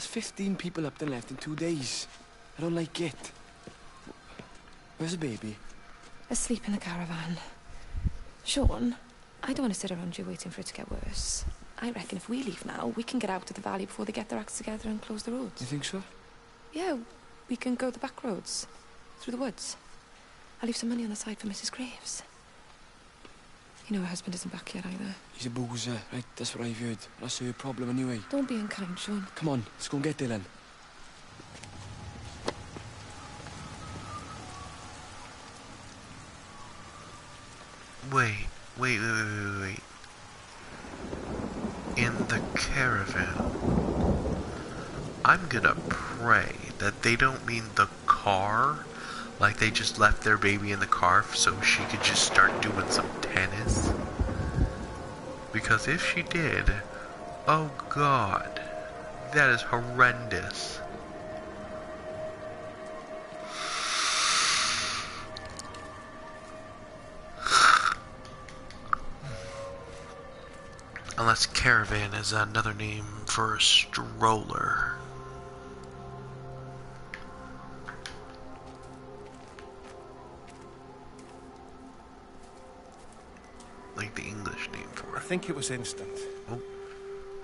15 people up and left in 2 days. I don't like it. Where's the baby? Asleep in the caravan. Sean, I don't want to sit around you waiting for it to get worse. I reckon if we leave now, we can get out of the valley before they get their acts together and close the roads. You think so? Yeah, we can go the back roads. Through the woods. I'll leave some money on the side for Mrs. Graves. You know her husband isn't back yet either. He's a boozer, right? That's what I've heard. That's her problem anyway. Don't be unkind, Sean. Come on, let's go and get Dylan. Wait. In the caravan. I'm gonna pray that they don't mean the car. Like they just left their baby in the car so she could just start doing some tennis. Because if she did, oh God, that is horrendous. Unless caravan is another name for a stroller. Like the English name for it. I think it was instant. Oh.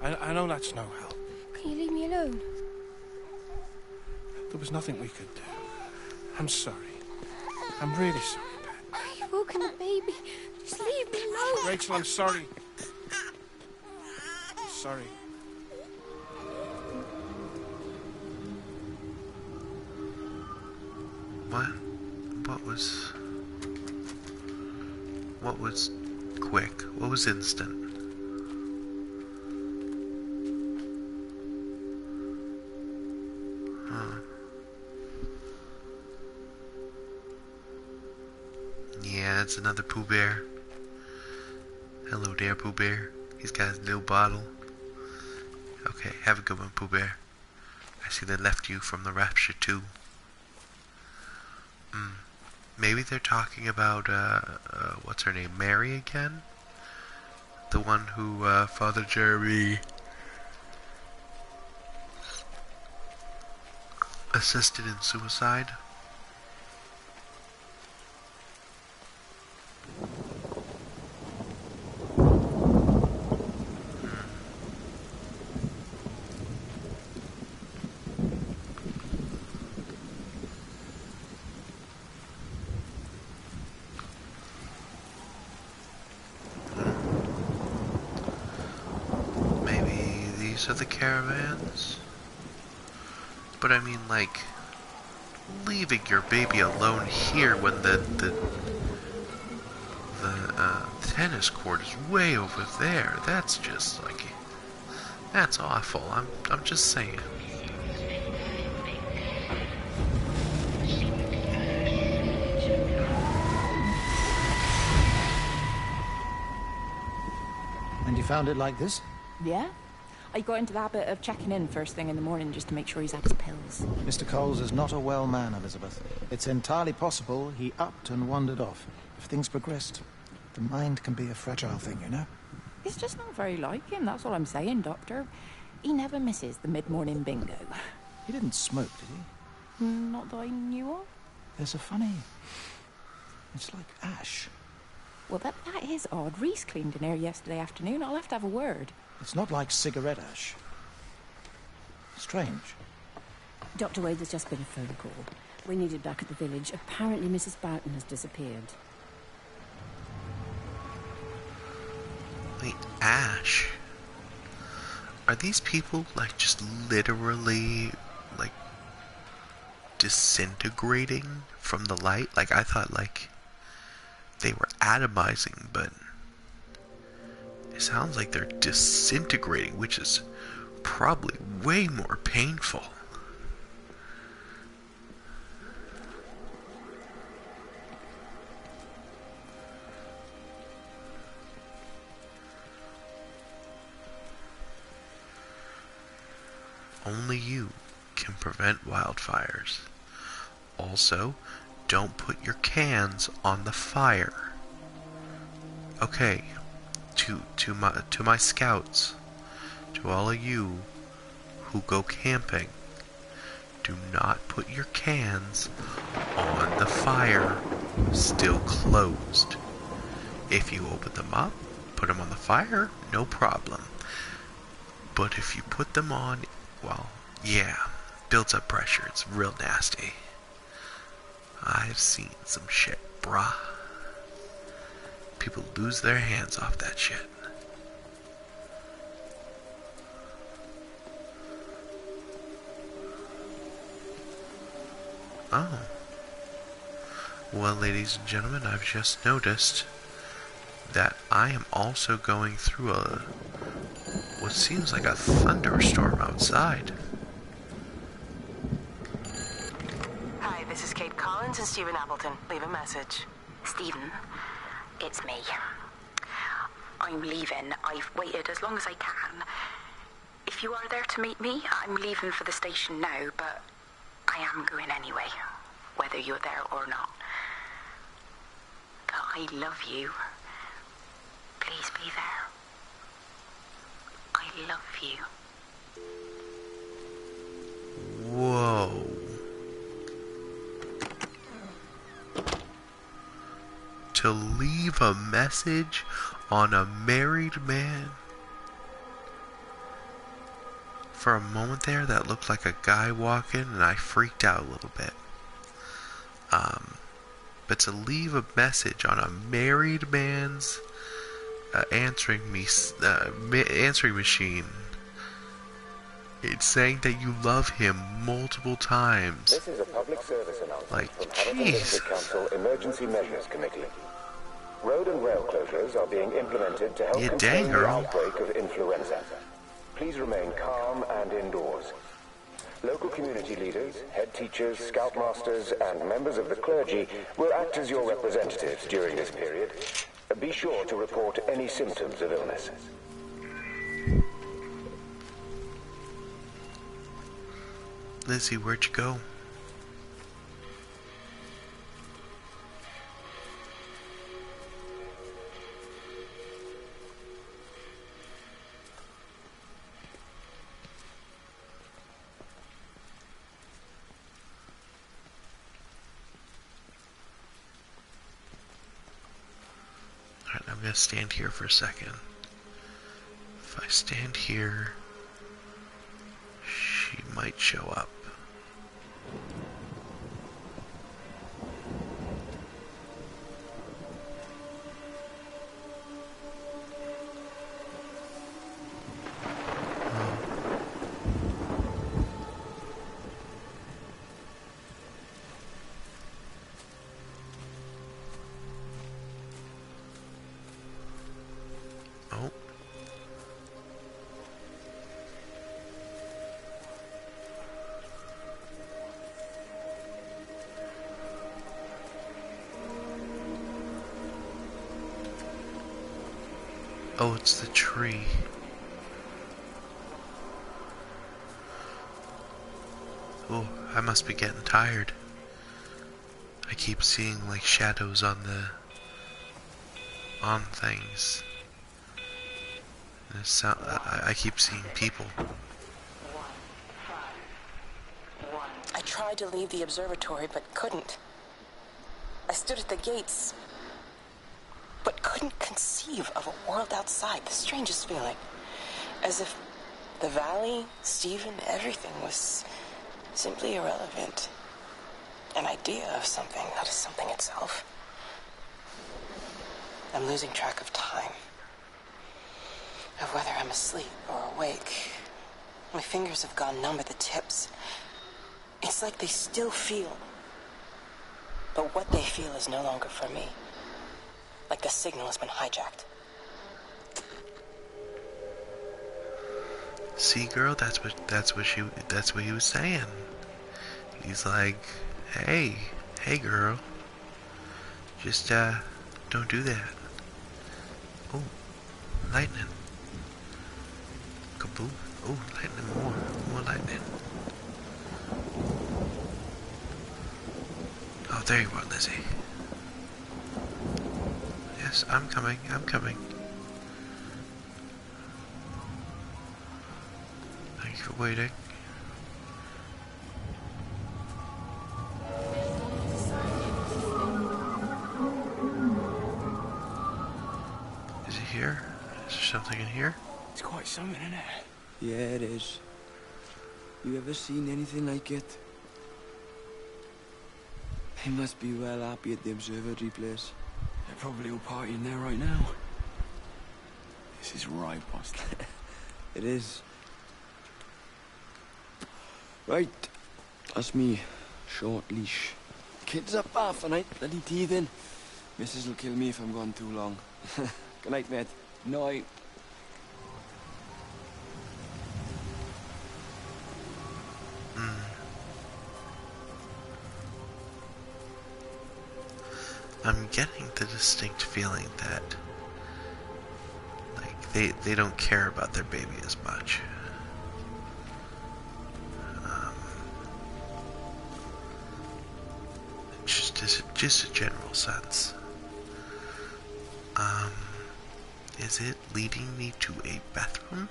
I know that's no help. Can you leave me alone? There was nothing we could do. I'm sorry. I'm really sorry, Pat. You've woken the baby. Just leave me alone. Rachel, I'm sorry. I'm sorry. What was quick? What was instant? Yeah, that's another Pooh Bear. Hello there, Pooh Bear. He's got his new bottle. Okay, have a good one, Pooh Bear. I see they left you from the Rapture too. Maybe they're talking about, what's her name, Mary again? The one who, Father Jeremy assisted in suicide? Of the caravans, but I mean, like, leaving your baby alone here when the tennis court is way over there. That's just like, that's awful. I'm just saying. And you found it like this? Yeah. I got into the habit of checking in first thing in the morning just to make sure he's had his pills. Mr. Coles is not a well man, Elizabeth. It's entirely possible he upped and wandered off. If things progressed, the mind can be a fragile thing, you know? It's just not very like him, that's all I'm saying, Doctor. He never misses the mid-morning bingo. He didn't smoke, did he? Not that I knew of. There's a funny... It's like ash. Well, that is odd. Reese cleaned in here yesterday afternoon. I'll have to have a word. It's not like cigarette ash. Strange. Dr. Wade, there's just been a phone call. We need it back at the village. Apparently Mrs. Boughton has disappeared. Wait, ash? Are these people, like, just literally, like, disintegrating from the light? Like, I thought, like, they were atomizing, but it sounds like they're disintegrating, which is probably way more painful. Only you can prevent wildfires. Also, don't put your cans on the fire. Okay, to my scouts, to all of you who go camping. Do not put your cans on the fire, still closed. If you open them up, put them on the fire, no problem. But if you put them on, well, yeah, builds up pressure. It's real nasty. I've seen some shit, brah. People lose their hands off that shit. Oh. Well, ladies and gentlemen, I've just noticed that I am also going through what seems like a thunderstorm outside. Hi, this is Kate Collins and Stephen Appleton. Leave a message. Stephen, it's me. I'm leaving. I've waited as long as I can. If you are there to meet me, I'm leaving for the station now, but I am going anyway, whether you're there or not. But I love you. Please be there. I love you. Whoa. To leave a message on a married man? For a moment there, that looked like a guy walking, and I freaked out a little bit. But to leave a message on a married man's answering machine, it's saying that you love him multiple times. This is a public service announcement like, from Hamilton District Council Emergency Measures Committee. Road and rail closures are being implemented to help contain the outbreak of influenza. Please remain calm and indoors. Local community leaders, head teachers, scoutmasters, and members of the clergy will act as your representatives during this period. Be sure to report any symptoms of illness. Lizzie, where'd you go? I'm going to stand here for a second. If I stand here, she might show up. Oh. Oh, it's the tree. Oh, I must be getting tired. I keep seeing like shadows on things. I keep seeing people. I tried to leave the observatory, but couldn't. I stood at the gates, but couldn't conceive of a world outside. The strangest feeling. As if the valley, Stephen, everything was simply irrelevant. An idea of something, not as something itself. I'm losing track of time. Of whether I'm asleep or awake. My fingers have gone numb at the tips. It's like they still feel. But what they feel is no longer for me. Like the signal has been hijacked. See, girl, that's what he was saying. He's like, hey girl, just don't do that. Oh, lightning. Kaboom. Oh, lightning, more lightning. Oh, there you are, Lizzie. Yes, I'm coming. Thank you for waiting. here? Is there something in here? It's quite something, isn't it? Yeah, it is. You ever seen anything like it? They must be well happy at the observatory place. They're probably all partying there right now. This is right, boss. It is. Right. That's me. Short leash. Kids up half a night, bloody teething. Missus will kill me if I'm gone too long. Good night, mate. Night. I'm getting the distinct feeling that, like, they don't care about their baby as much. Just a general sense. Is it leading me to a bathroom?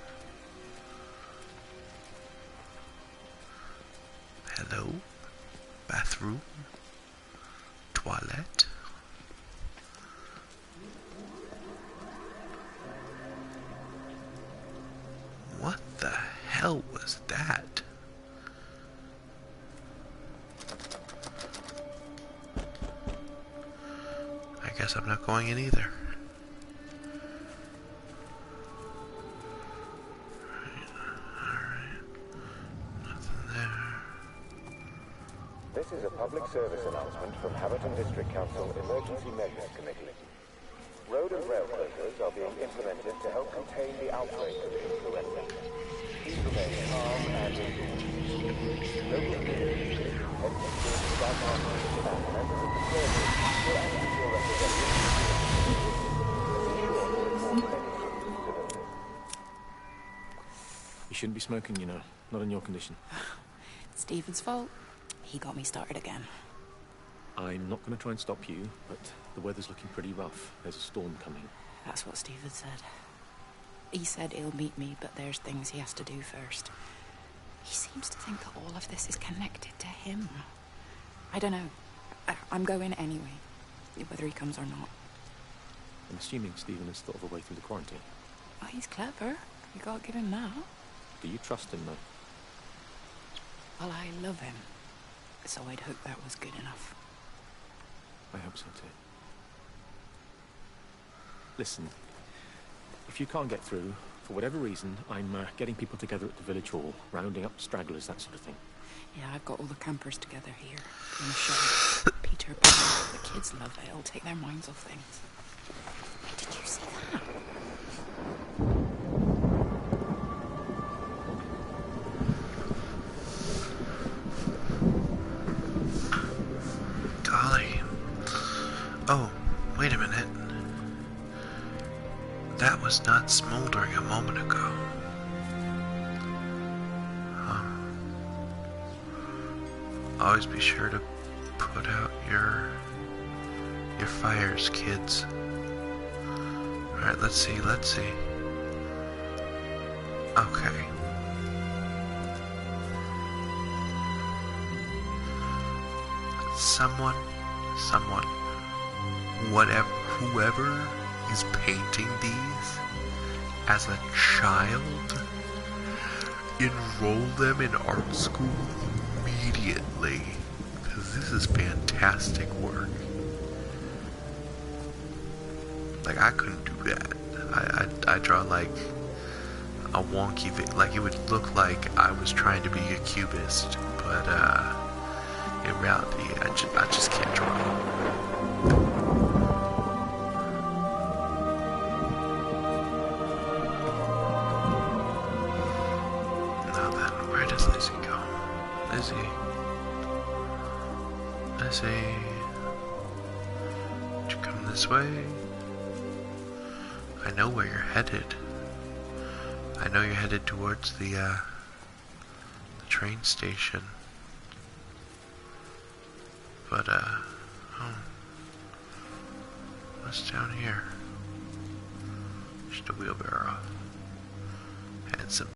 Hello? Bathroom? Toilet? What the hell was that? I guess I'm not going in either. Alright. Nothing there. This is a public service announcement from Haverton District Council Emergency Measures Committee. Road and rail closures are being implemented to help contain the outbreak of influenza. Please remain calm and indoors. Local communities, health security staff and members of the service will act as your representatives. You shouldn't be smoking, you know. Not in your condition. It's Stephen's fault. He got me started again. I'm not going to try and stop you, but the weather's looking pretty rough. There's a storm coming. That's what Stephen said. He said he'll meet me, but there's things he has to do first. He seems to think that all of this is connected to him. I don't know. I'm going anyway, whether he comes or not. I'm assuming Stephen has thought of a way through the quarantine. Oh, he's clever. You can't give him that. Do you trust him, though? Well, I love him. So I'd hope that was good enough. I hope so, too. Listen, if you can't get through, for whatever reason, I'm getting people together at the village hall, rounding up stragglers, that sort of thing. Yeah, I've got all the campers together here in the show. Peter, Paul, the kids love it. It'll take their minds off things. Did you see that? Golly. Oh, wait a minute. That was not smoldering a moment ago. Always be sure to put out your fires, kids. Alright, let's see. Okay. Someone, whoever is painting these as a child, enroll them in art school immediately, because this is fantastic work. Like, I couldn't do that. I draw like a wonky, like it would look like I was trying to be a cubist, but in reality, I just can't draw. Now then, where does Lizzie go? Lizzie. Did you come this way? I know where you're headed. I know you're headed towards the train station. But, what's down here? Just a wheelbarrow. And some